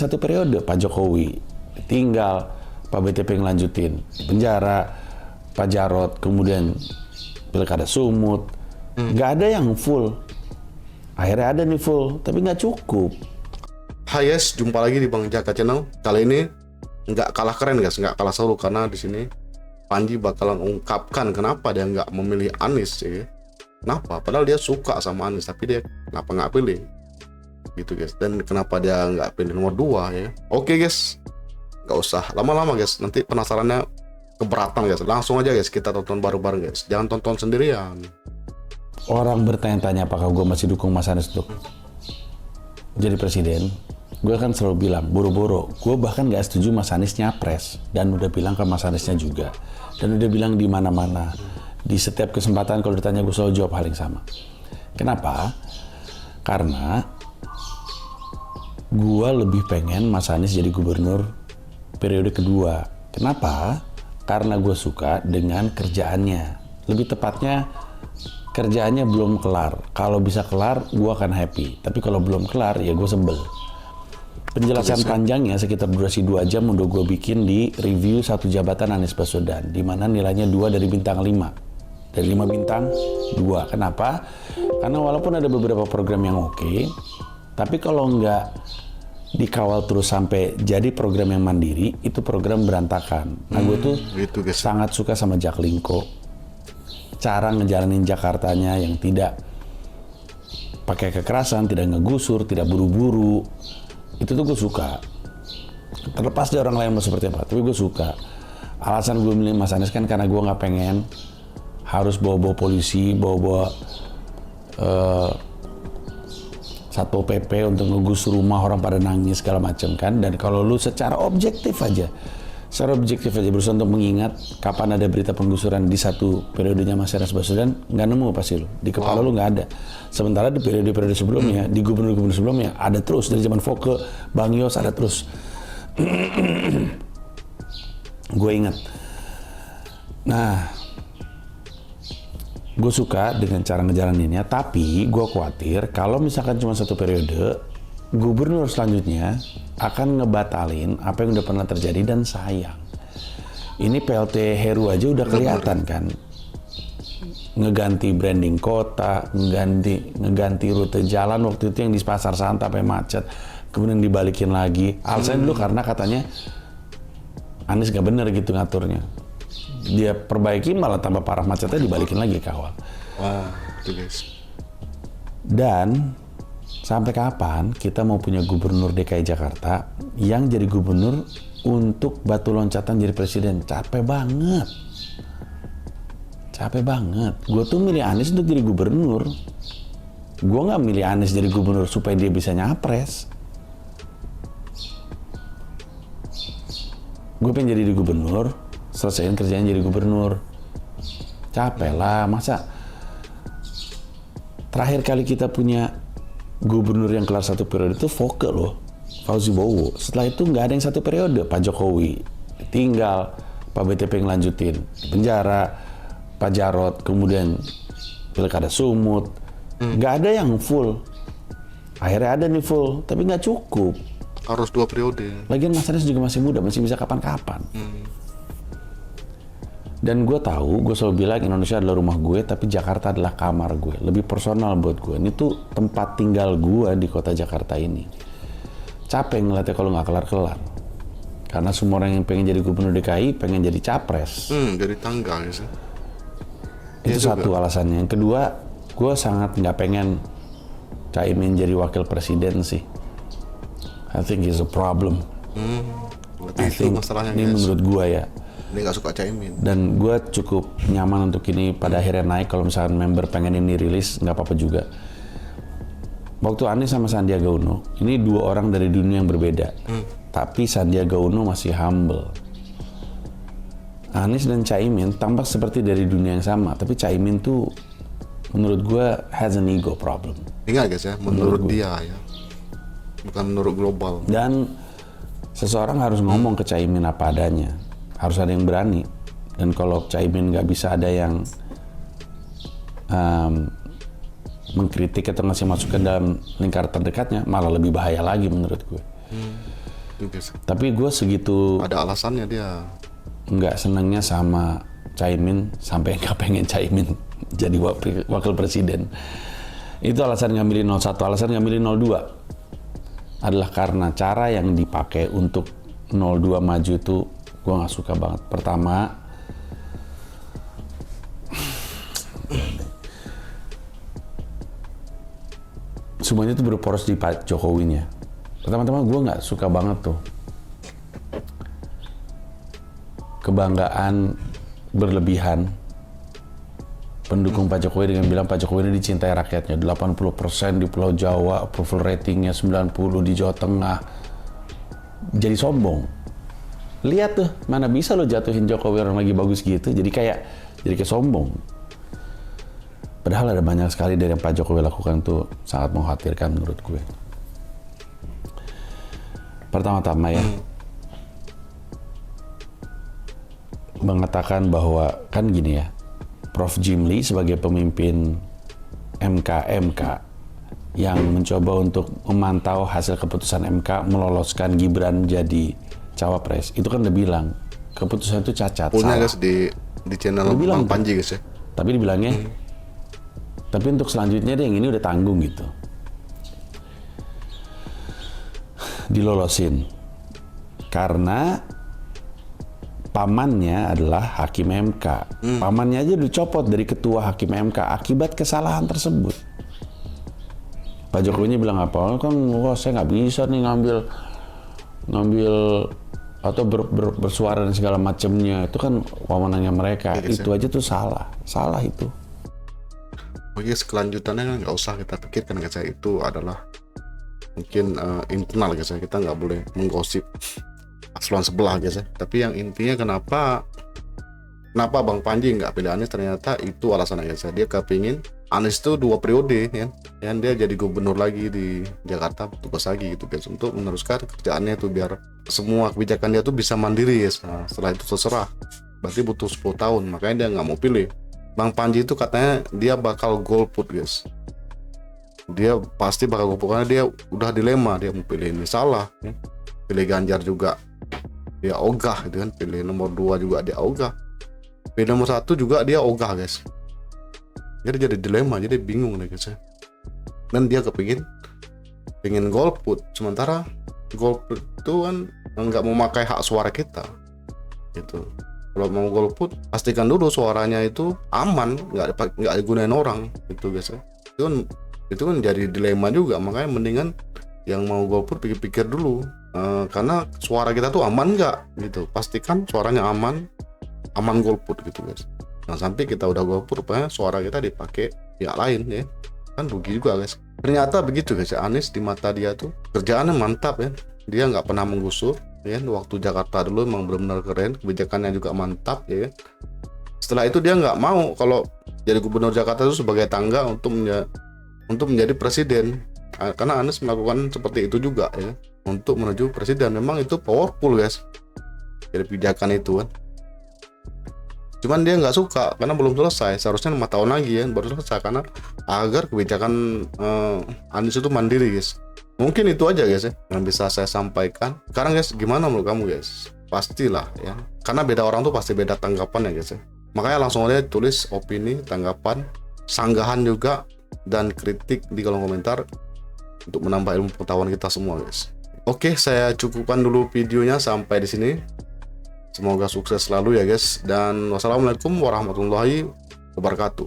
Satu periode Pak Jokowi tinggal, Pak BTP ngelanjutin di penjara, Pak Jarod kemudian pilkada Sumut, nggak ada yang full. Akhirnya ada nih full, tapi nggak cukup. Hai guys, jumpa lagi di Bang Jaka Channel. Kali ini nggak kalah keren guys, nggak kalah seru karena di sini Panji bakalan ungkapkan kenapa dia nggak memilih Anies ya. Kenapa? Padahal dia suka sama Anies, tapi dia kenapa nggak pilih? Gitu guys. Dan kenapa dia nggak pilih nomor 2 ya? Oke guys, nggak usah lama-lama guys. Nanti penasarannya keberatan guys. Langsung aja guys kita tonton bareng-bareng guys. Jangan tonton sendirian. Orang bertanya-tanya apakah gue masih dukung Mas Anies untuk jadi presiden. Gue kan selalu bilang boro-boro. Gue bahkan nggak setuju Mas Anies nyapres, dan udah bilang ke Mas Aniesnya juga, dan udah bilang di mana-mana. Di setiap kesempatan kalau ditanya gue selalu jawab hal yang sama. Kenapa? Karena gue lebih pengen Mas Anies jadi gubernur periode kedua. Kenapa? Karena gue suka dengan kerjaannya. Lebih tepatnya kerjaannya belum kelar. Kalau bisa kelar, gue akan happy. Tapi kalau belum kelar, ya gue sebel. Penjelasan panjangnya sekitar durasi 2 jam udah gue bikin di review satu jabatan Anies Baswedan, di mana nilainya 2 dari bintang 5. Dari 5 bintang, 2. Kenapa? Karena walaupun ada beberapa program yang oke, tapi kalau nggak dikawal terus sampai jadi program yang mandiri, itu program berantakan. Nah gue tuh sangat suka sama Jaklingko. Cara ngejalanin Jakartanya yang tidak pakai kekerasan, tidak ngegusur, tidak buru-buru. Itu tuh gue suka. Terlepas dari orang lain mau seperti apa, tapi gue suka. Alasan gue milih Mas Anies kan karena gue nggak pengen harus bawa-bawa polisi, bawa-bawa Satpol PP untuk ngegusur rumah orang pada nangis segala macam kan. Dan kalau lu secara objektif aja berusaha untuk mengingat kapan ada berita penggusuran di satu periodenya Mas Anies Baswedan, nggak nemu pasti lu. Di kepala lu nggak ada. Sementara di periode-periode sebelumnya, di gubernur-gubernur sebelumnya, ada terus. Dari zaman Foke, Bang Yos ada terus. Gue ingat. Nah, gue suka dengan cara ngejalaninnya, tapi gue khawatir kalau misalkan cuma satu periode, gubernur selanjutnya akan ngebatalin apa yang udah pernah terjadi, dan sayang. Ini PLT Heru aja udah kelihatan kan. Ngeganti branding kota, ngeganti rute jalan waktu itu yang di Pasar Santa sampai macet, kemudian dibalikin lagi. Alasannya dulu karena katanya Anies gak bener gitu ngaturnya. Dia perbaiki malah tambah parah macetnya, dibalikin lagi kawal. Wah, itu guys. Dan sampai kapan kita mau punya gubernur DKI Jakarta yang jadi gubernur untuk batu loncatan jadi presiden? Capek banget. Gue tuh milih Anies untuk jadi gubernur. Gue nggak milih Anies jadi gubernur supaya dia bisa nyapres. Gue pengen jadi gubernur, selesaiin kerjaan jadi gubernur. Capek lah, masa terakhir kali kita punya gubernur yang kelar satu periode itu Foke loh, Fauzi Bowo. Setelah itu nggak ada yang satu periode. Pak Jokowi tinggal, Pak BTP ngelanjutin di penjara, Pak Jarod kemudian pilkada Sumut, nggak ada yang full. Akhirnya ada nih full, tapi nggak cukup. Harus 2 periode. Lagian Mas Anies juga masih muda, masih bisa kapan-kapan. Dan gue tahu, gue selalu bilang Indonesia adalah rumah gue, tapi Jakarta adalah kamar gue. Lebih personal buat gue. Ini tuh tempat tinggal gue di kota Jakarta ini. Capek ngeliatnya kalau nggak kelar-kelar. Karena semua orang yang pengen jadi gubernur DKI, pengen jadi capres. Jadi tanggal ya sih. Itu satu alasannya. Yang kedua, gue sangat nggak pengen Caimin jadi wakil presiden sih. I think it's a problem. I think ini menurut gue ya. Dia nggak suka Caimin. Dan gue cukup nyaman untuk ini pada akhirnya naik. Kalau misalkan member pengen ini rilis, nggak apa-apa juga. Waktu Anies sama Sandiaga Uno, ini 2 orang dari dunia yang berbeda. Tapi Sandiaga Uno masih humble. Anies dan Caimin tampak seperti dari dunia yang sama, tapi Caimin tuh menurut gue has an ego problem. Ingat guys ya, menurut dia ya, bukan menurut global. Dan seseorang harus ngomong ke Caimin apa adanya. Harus ada yang berani. Dan kalau Caimin nggak bisa ada yang mengkritik atau ngasih masukan dalam lingkar terdekatnya, malah lebih bahaya lagi menurut gue. Itu guys. Tapi gue segitu Ada alasannya dia. nggak senangnya sama Caimin sampai nggak pengen Caimin jadi wakil presiden. Itu alasan nggak milih 01. Alasan nggak milih 02 adalah karena cara yang dipakai untuk 02 maju itu gue nggak suka banget. Pertama, semuanya itu berporos di Pak Jokowinya. Pertama-tama gue nggak suka banget tuh kebanggaan berlebihan pendukung Pak Jokowi dengan bilang Pak Jokowi ini dicintai rakyatnya. 80% di Pulau Jawa, approval ratingnya 90 di Jawa Tengah. Jadi sombong. Lihat tuh, mana bisa lo jatuhin Jokowi orang lagi bagus gitu. Jadi kayak sombong. Padahal ada banyak sekali dari yang Pak Jokowi lakukan tuh sangat mengkhawatirkan menurut gue. Pertama-tama ya, mengatakan bahwa kan gini ya, Prof. Jimli sebagai pemimpin MK yang mencoba untuk memantau hasil keputusan MK meloloskan Gibran jadi cawapres, itu kan udah bilang keputusan itu cacat, Punya salah. guys di channel Bang Panji guys ya. Tapi dibilangnya, tapi untuk selanjutnya deh yang ini udah tanggung gitu. Dilolosin. Karena pamannya adalah hakim MK. Pamannya aja dicopot dari ketua hakim MK akibat kesalahan tersebut. Pak Jokowi bilang apa? Oh, kan saya nggak bisa nih ngambil atau bersuara dan segala macamnya. Itu kan wewenangnya mereka. Itu aja tuh salah itu. Oke, kelanjutannya kan nggak usah kita pikirkan guys ya. Itu adalah mungkin internal guys ya. Kita nggak boleh menggosip paslon sebelah guys ya. Tapi yang intinya kenapa Bang Panji nggak pilih Anies, ternyata itu alasannya guys ya. Dia kepingin Anies itu 2 periode ya. Yang dia jadi gubernur lagi di Jakarta, tugas lagi gitu guys, untuk meneruskan kerjaannya itu biar semua kebijakan dia tuh bisa mandiri guys. Nah, setelah itu terserah. Berarti butuh 10 tahun, makanya dia nggak mau pilih. Bang Panji itu katanya dia bakal golput guys. Dia pasti bakal golput karena dia udah dilema, dia mau pilih ini salah ya. Pilih Ganjar juga dia ogah gitu kan, pilih nomor 2 juga dia ogah, pilih nomor 1 juga dia ogah guys. Jadi dilema, jadi bingung deh guys ya. Dan dia pengen golput, sementara golput itu kan nggak memakai hak suara kita gitu. Kalau mau golput, pastikan dulu suaranya itu aman, nggak digunain orang gitu guys ya. Itu kan jadi dilema juga, makanya mendingan yang mau golput pikir-pikir dulu, karena suara kita tuh aman nggak gitu. Pastikan suaranya aman golput gitu guys. Jangan sampai kita udah golput rupanya suara kita dipakai pihak lain ya, kan rugi juga guys. Ternyata begitu guys ya, Anies di mata dia tuh kerjaannya mantap ya. Dia nggak pernah menggusur ya. Waktu Jakarta dulu emang benar-benar keren, kebijakannya juga mantap ya. Setelah itu dia nggak mau kalau jadi gubernur Jakarta itu sebagai tangga untuk menjadi presiden, karena Anies melakukan seperti itu juga ya, untuk menuju presiden. Memang itu powerful guys, jadi kebijakan itu kan. Cuman dia nggak suka karena belum selesai, seharusnya 5 tahun lagi ya baru selesai, karena agar kebijakan Anies itu mandiri guys. Mungkin itu aja guys ya yang bisa saya sampaikan. Sekarang guys, gimana menurut kamu guys? Pastilah ya, karena beda orang tuh pasti beda tanggapan ya guys ya. Makanya langsung aja tulis opini, tanggapan, sanggahan juga, dan kritik di kolom komentar untuk menambah ilmu pengetahuan kita semua guys. Oke, saya cukupkan dulu videonya sampai di sini. Semoga sukses selalu ya guys, dan wassalamualaikum warahmatullahi wabarakatuh.